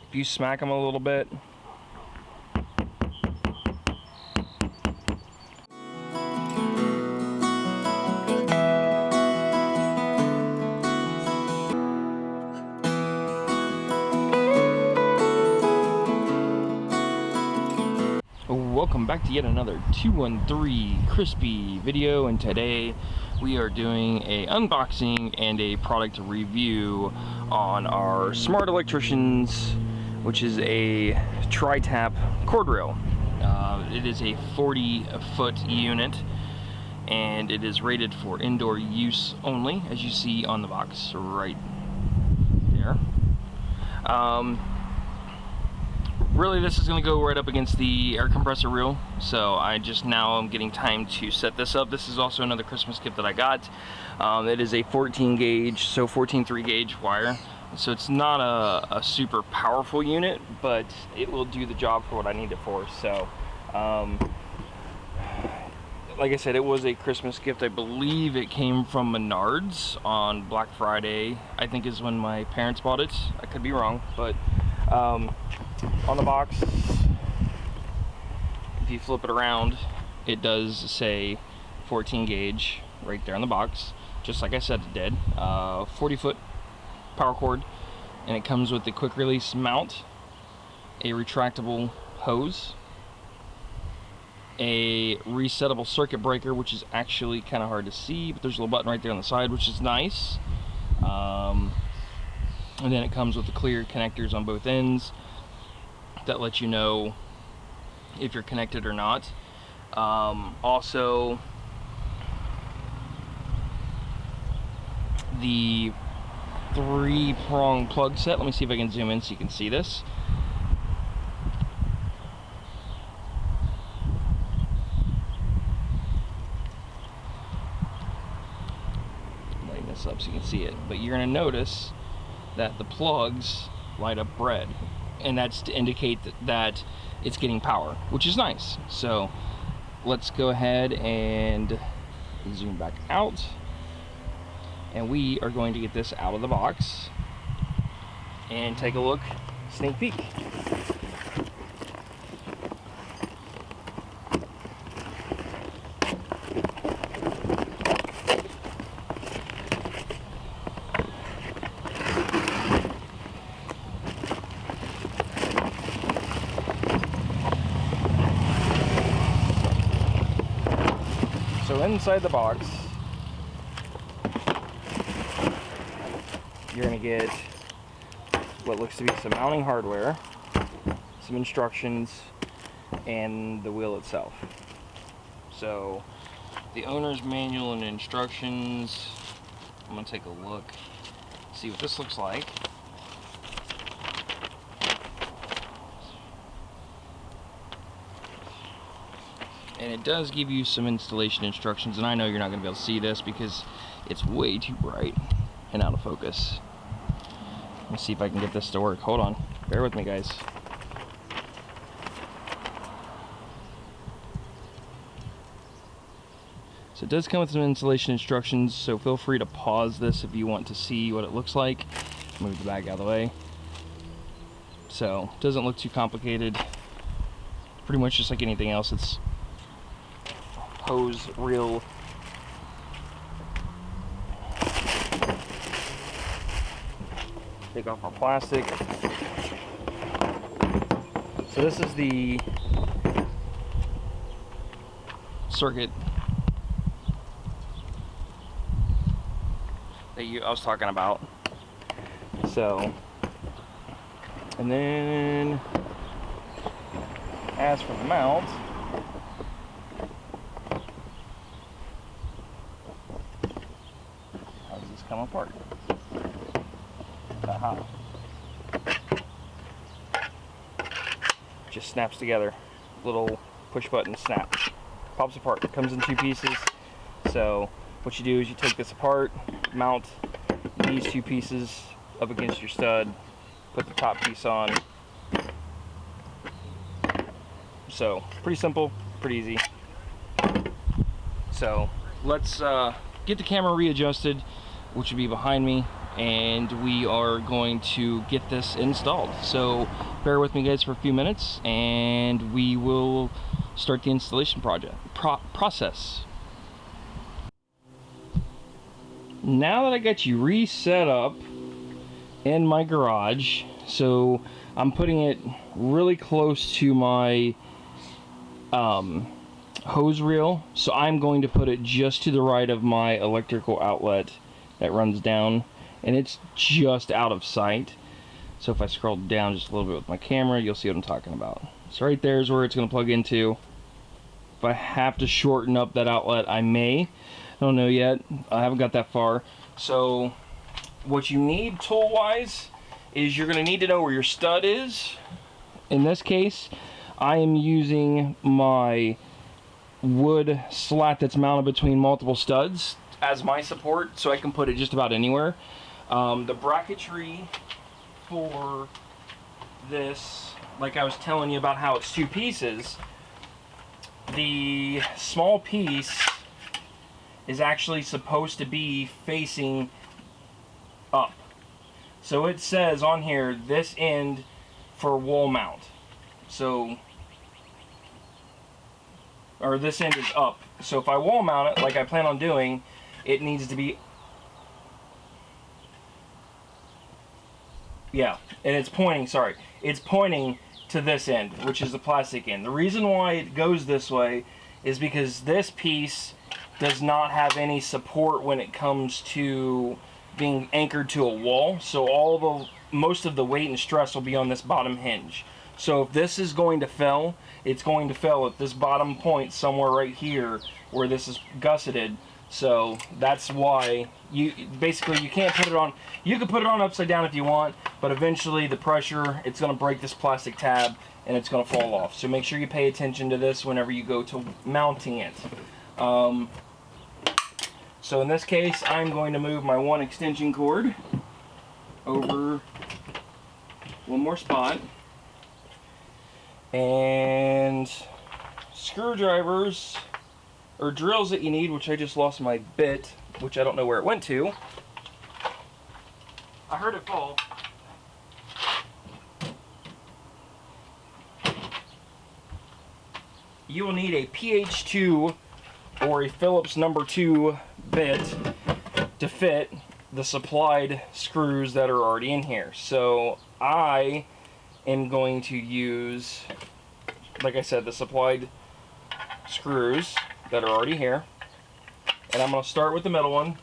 If you smack them a little bit, welcome back to yet another 213 Crispy video, and today we are doing a unboxing and a product review on our Smart Electricians, which is a tri-tap cord reel. It is a 40-foot unit and it is rated for indoor use only, as you see on the box right there. Really, this is going to go right up against the air compressor reel, so I just now am getting time to set this up. This is also another Christmas gift that I got. It is a 14 gauge, so 14.3 gauge wire, so it's not a super powerful unit, but it will do the job for what I need it for. So like I said, it was a Christmas gift. I believe it came from Menards on Black Friday, I think is when my parents bought it. I could be wrong, but on the box, if you flip it around, it does say 14 gauge right there on the box, just like I said it did. 40-foot power cord, and it comes with a quick release mount, a retractable hose, a resettable circuit breaker, which is actually kind of hard to see, but there's a little button right there on the side, which is nice. And then it comes with the clear connectors on both ends that let you know if you're connected or not. Also, the 3-prong plug set. Let me see if I can zoom in so you can see this. Lighten this up so you can see it, but you're going to notice that the plugs light up red, and that's to indicate that it's getting power, which is nice. So let's go ahead and zoom back out, and we are going to get this out of the box and take a look, sneak peek. So inside the box, you're going to get what looks to be some mounting hardware, some instructions, and the wheel itself. So the owner's manual and instructions, I'm going to take a look, see what this looks like. And it does give you some installation instructions, and I know you're not going to be able to see this because it's way too bright and out of focus. Let me see if I can get this to work. Hold on. Bear with me, guys. So it does come with some installation instructions, so feel free to pause this if you want to see what it looks like. Move the bag out of the way. So it doesn't look too complicated. Pretty much just like anything else. It's hose, reel, take off our plastic. So this is the circuit that I was talking about. So, and then as for the mount, how does this come apart? Aha. Just snaps together. Little push button snap. Pops apart. It comes in 2 pieces. So what you do is you take this apart, mount these 2 pieces up against your stud, put the top piece on. So pretty simple, pretty easy. So let's get the camera readjusted, which would be behind me. and we are going to get this installed. So bear with me guys for a few minutes and we will start the installation process. Now that I got you reset up in my garage, so I'm putting it really close to my hose reel, so I'm going to put it just to the right of my electrical outlet that runs down, and it's just out of sight. So if I scroll down just a little bit with my camera, you'll see what I'm talking about. So right there is where it's going to plug into. If I have to shorten up that outlet, I may. I don't know yet. I haven't got that far. So what you need tool wise is you're going to need to know where your stud is. In this case, I am using my wood slat that's mounted between multiple studs as my support, so I can put it just about anywhere. The bracketry for this, like I was telling you about how it's two pieces, the small piece is actually supposed to be facing up. So it says on here, this end for wall mount. So, or this end is up. So if I wall mount it, like I plan on doing, it needs to be, yeah, and it's pointing, sorry, it's pointing to this end, which is the plastic end. The reason why it goes this way is because this piece does not have any support when it comes to being anchored to a wall. So most of the weight and stress will be on this bottom hinge. So if this is going to fail, it's going to fail at this bottom point somewhere right here where this is gusseted. So that's why you can't put it on. You can put it on upside down if you want, but eventually the pressure, it's going to break this plastic tab and it's going to fall off. So make sure you pay attention to this whenever you go to mounting it. So in this case, I'm going to move my one extension cord over one more spot, and screwdrivers or drills that you need, which I just lost my bit, which I don't know where it went to. I heard it fall. You will need a PH2 or a Phillips number 2 bit to fit the supplied screws that are already in here. So I am going to use, like I said, the supplied screws that are already here, and I'm going to start with the middle one,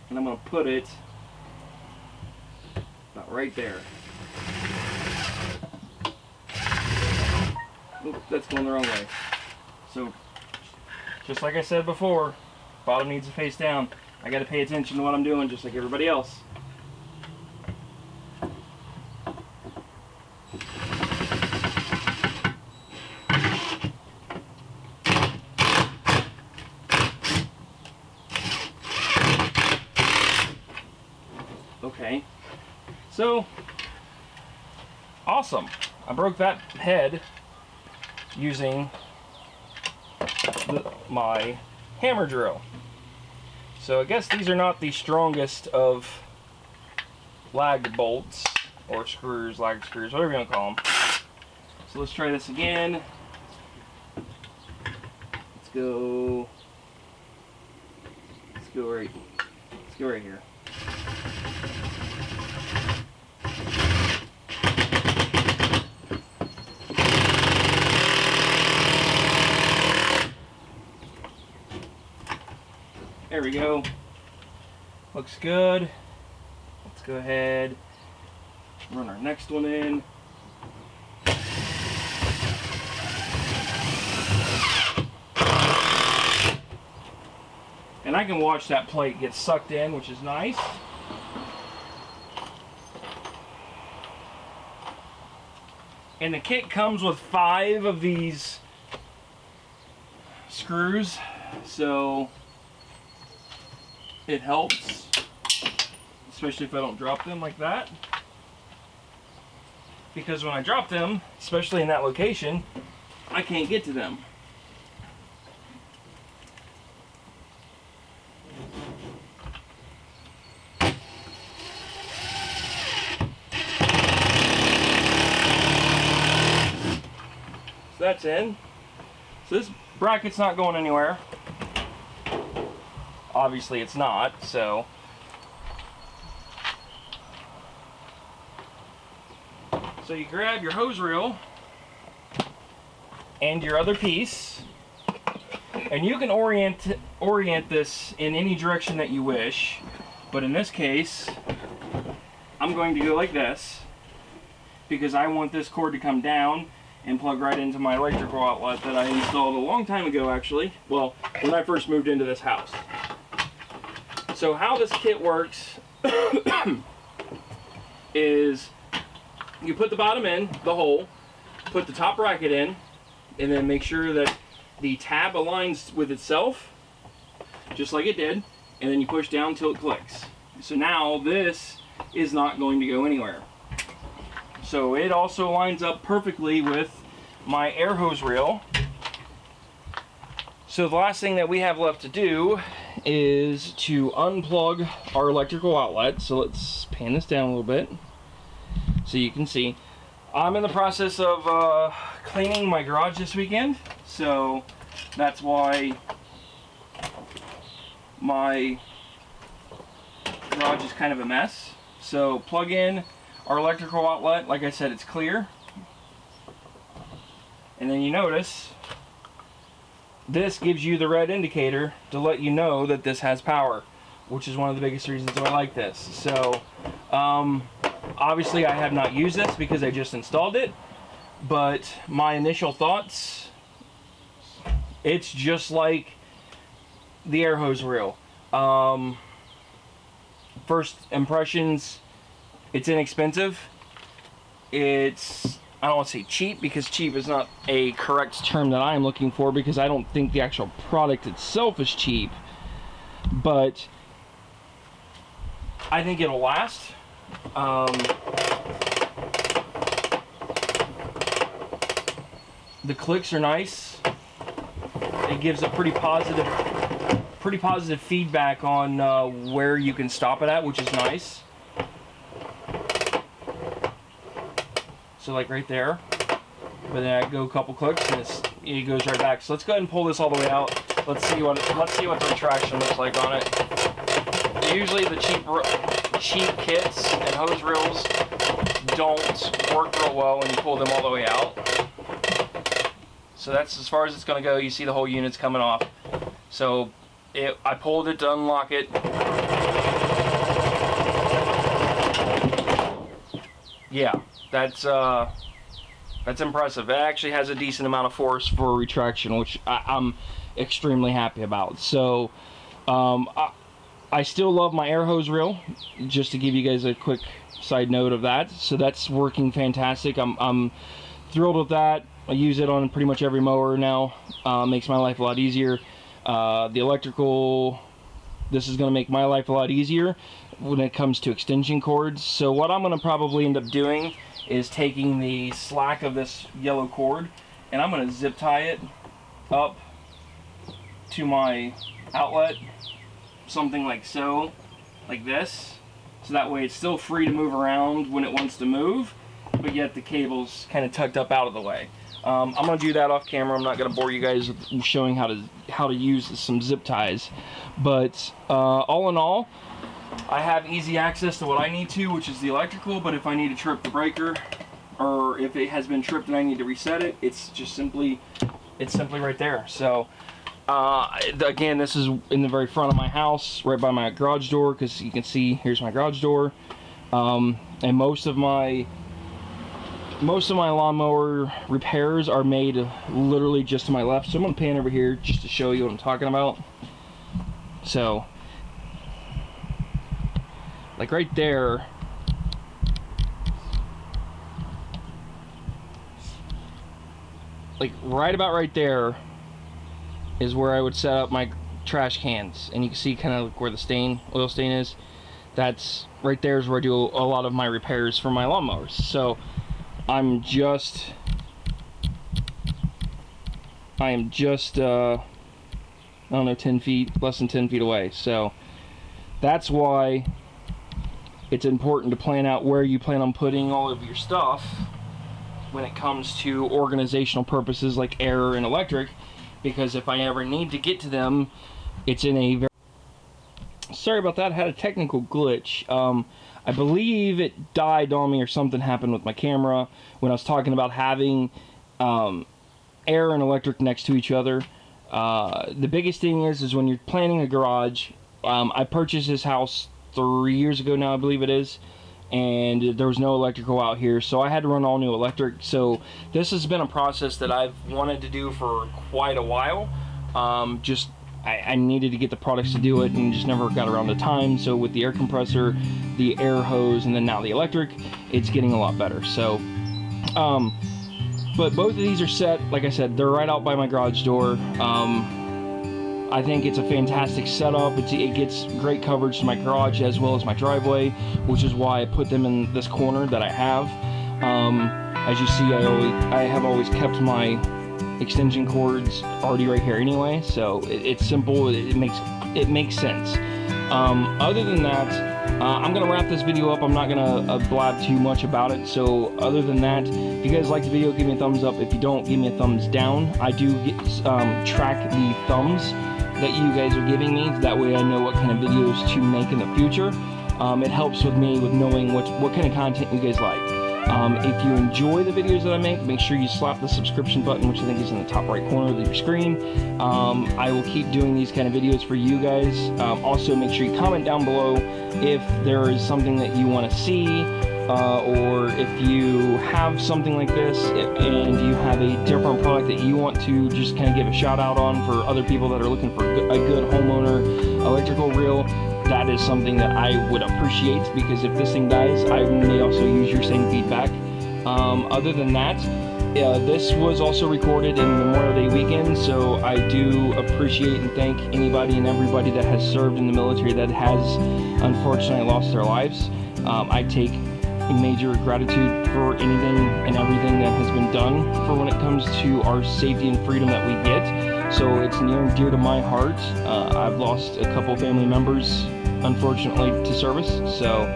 and I'm going to put it about right there. Oops, that's going the wrong way. So just like I said before, bottom needs to face down. I got to pay attention to what I'm doing just like everybody else. Okay, so awesome. I broke that head using my hammer drill. So I guess these are not the strongest of lag bolts or screws, lag screws, whatever you want to call them. So let's try this again. Let's go right here. There we go. Looks good. Let's go ahead, run our next one in. And I can watch that plate get sucked in, which is nice. And the kit comes with 5 of these screws, so it helps, especially if I don't drop them like that. Because when I drop them, especially in that location, I can't get to them. that's in. So this bracket's not going anywhere. Obviously it's not, so. So you grab your hose reel and your other piece, and you can orient this in any direction that you wish, but in this case, I'm going to go like this because I want this cord to come down and plug right into my electrical outlet that I installed a long time ago, actually. Well, when I first moved into this house. So how this kit works is you put the bottom in, the hole, put the top bracket in, and then make sure that the tab aligns with itself, just like it did, and then you push down until it clicks. So now this is not going to go anywhere. So it also lines up perfectly with my air hose reel. So the last thing that we have left to do is to unplug our electrical outlet. So let's pan this down a little bit so you can see. I'm in the process of cleaning my garage this weekend, so that's why my garage is kind of a mess. So plug in our electrical outlet. Like I said, it's clear. And then you notice this gives you the red indicator to let you know that this has power, which is one of the biggest reasons why I like this. So obviously I have not used this because I just installed it, but my initial thoughts, it's just like the air hose reel. First impressions, it's inexpensive. It's, I don't want to say cheap because cheap is not a correct term that I'm looking for, because I don't think the actual product itself is cheap, but I think it'll last. The clicks are nice. It gives a pretty positive feedback on where you can stop it at, which is nice. So like right there, but then I go a couple clicks and it goes right back. So let's go ahead and pull this all the way out. Let's see what the retraction looks like on it. Usually the cheap kits and hose reels don't work real well when you pull them all the way out. So that's as far as it's going to go. You see the whole unit's coming off. So I pulled it to unlock it. Yeah, that's impressive. It actually has a decent amount of force for retraction, which I'm extremely happy about. So I still love my air hose reel, just to give you guys a quick side note of that. So that's working fantastic. I'm thrilled with that. I use it on pretty much every mower now. Makes my life a lot easier. The electrical, this is going to make my life a lot easier when it comes to extension cords. So what I'm going to probably end up doing is taking the slack of this yellow cord and I'm going to zip tie it up to my outlet, something like so, like this, so that way it's still free to move around when it wants to move, but yet the cable's kind of tucked up out of the way. I'm going to do that off camera. I'm not going to bore you guys with showing how to use some zip ties, but all in all, I have easy access to what I need to, which is the electrical. But if I need to trip the breaker, or if it has been tripped and I need to reset it, it's simply right there. So again, this is in the very front of my house, right by my garage door, because you can see here's my garage door, and most of my lawnmower repairs are made literally just to my left. So I'm going to pan over here just to show you what I'm talking about. So like right there, like right about right there is where I would set up my trash cans, and you can see kind of where the oil stain is. That's right there is where I do a lot of my repairs for my lawnmowers. So I am just I don't know, 10 feet, less than 10 feet away. So that's why it's important to plan out where you plan on putting all of your stuff. when it comes to organizational purposes like air and electric, because if I ever need to get to them, it's in a very... Sorry about that, I had a technical glitch. I believe it died on me or something happened with my camera when I was talking about having air and electric next to each other. The biggest thing is when you're planning a garage, I purchased this house 3 years ago now, I believe it is, and there was no electrical out here, so I had to run all new electric. So this has been a process that I've wanted to do for quite a while. I needed to get the products to do it and just never got around to time. So with the air compressor, the air hose, and then now the electric, it's getting a lot better. So but both of these are set, like I said, they're right out by my garage door. I think it's a fantastic setup. It gets great coverage to my garage as well as my driveway, which is why I put them in this corner that I have. As you see, I have always kept my extension cords already right here anyway, so it's simple. It makes sense. Other than that, I'm gonna wrap this video up. I'm not gonna blab too much about it. So other than that, if you guys like the video, give me a thumbs up. If you don't, give me a thumbs down. I do track the thumbs that you guys are giving me, that way I know what kind of videos to make in the future. It helps with me with knowing what kind of content you guys like. If you enjoy the videos that I make sure you slap the subscription button, which I think is in the top right corner of your screen. I will keep doing these kind of videos for you guys. Also, make sure you comment down below if there is something that you want to see, or if you have something like this and you have a different product that you want to just kind of give a shout out on for other people that are looking for a good homeowner electrical reel. That is something that I would appreciate, because if this thing dies, I may also use your same feedback. Other than that, this was also recorded in Memorial Day weekend, so I do appreciate and thank anybody and everybody that has served in the military that has unfortunately lost their lives. I take major gratitude for anything and everything that has been done for when it comes to our safety and freedom that we get. So it's near and dear to my heart. I've lost a couple family members, unfortunately, to service. So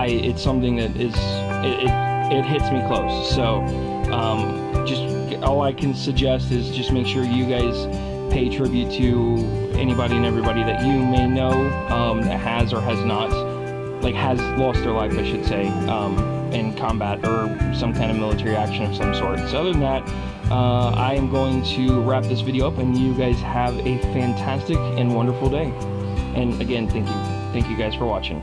it's something that is, it hits me close. So just all I can suggest is just make sure you guys pay tribute to anybody and everybody that you may know that has or has not, like has lost their life, I should say, in combat or some kind of military action of some sort. So other than that, I am going to wrap this video up, and you guys have a fantastic and wonderful day. And again, thank you guys for watching.